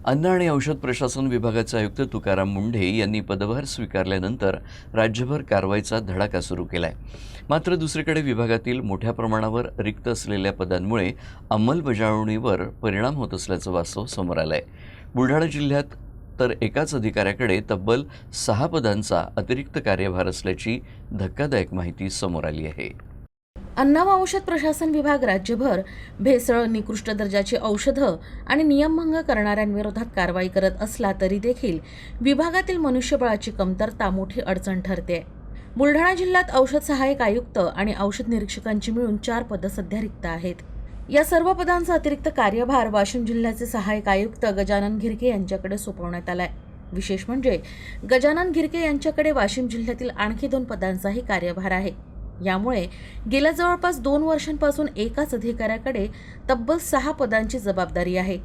अन्न आणि औषध प्रशासन विभागाचे आयुक्त तुकाराम मुंढे यांनी पदभार स्वीकारल्यानंतर राज्यभर कारवाईचा धडाका सुरू केलाय। मात्र दुसरीकडे विभागातील मोठ्या प्रमाणावर रिक्त असलेल्या पदांमुळे अंमलबजावणीवर परिणाम होत असल्याचं वास्तव समोर आलंय। बुलढाणा जिल्ह्यात तर एकाच अधिकाऱ्याकडे तब्बल 6 पदांचा अतिरिक्त कार्यभार असल्याची धक्कादायक माहिती समोर आली आहे। अन्न व औषध प्रशासन विभाग राज्यभर भेसळ, निकृष्ट दर्जाची औषधं आणि नियमभंग करणाऱ्यांविरोधात कारवाई करत असला तरी देखील विभागातील मनुष्यबळाची कमतरता मोठी अडचण ठरते। बुलढाणा जिल्ह्यात औषध सहाय्यक आयुक्त आणि औषध निरीक्षकांची मिळून 4 पदं सध्या रिक्त आहेत। या सर्व पदांचा अतिरिक्त कार्यभार वाशिम जिल्ह्याचे सहाय्यक आयुक्त गजानन घिरके यांच्याकडे सोपवण्यात आलाय। विशेष म्हणजे गजानन घिरके यांच्याकडे वाशिम जिल्ह्यातील आणखी 2 पदांचाही कार्यभार आहे। यामुळे गेल्या जवळपास 2 वर्षांपासून एकाच अधिकाऱ्याकडे तब्बल 6 पदांची जबाबदारी आहे।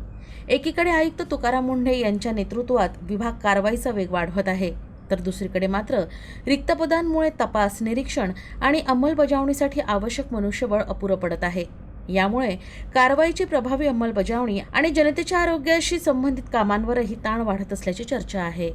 एकीकडे आयुक्त तुकाराम मुंढे यांच्या नेतृत्वात विभाग कारवाईचा वेग वाढवत आहे, तर दुसरीकडे मात्र रिक्त पदांमुळे तपास, निरीक्षण आणि अंमलबजावणीसाठी आवश्यक मनुष्यबळ अपुरं पडत आहे। यामुळे कारवाईची प्रभावी अंमलबजावणी आणि जनतेच्या आरोग्याशी संबंधित कामांवरही ताण वाढत असल्याची चर्चा आहे।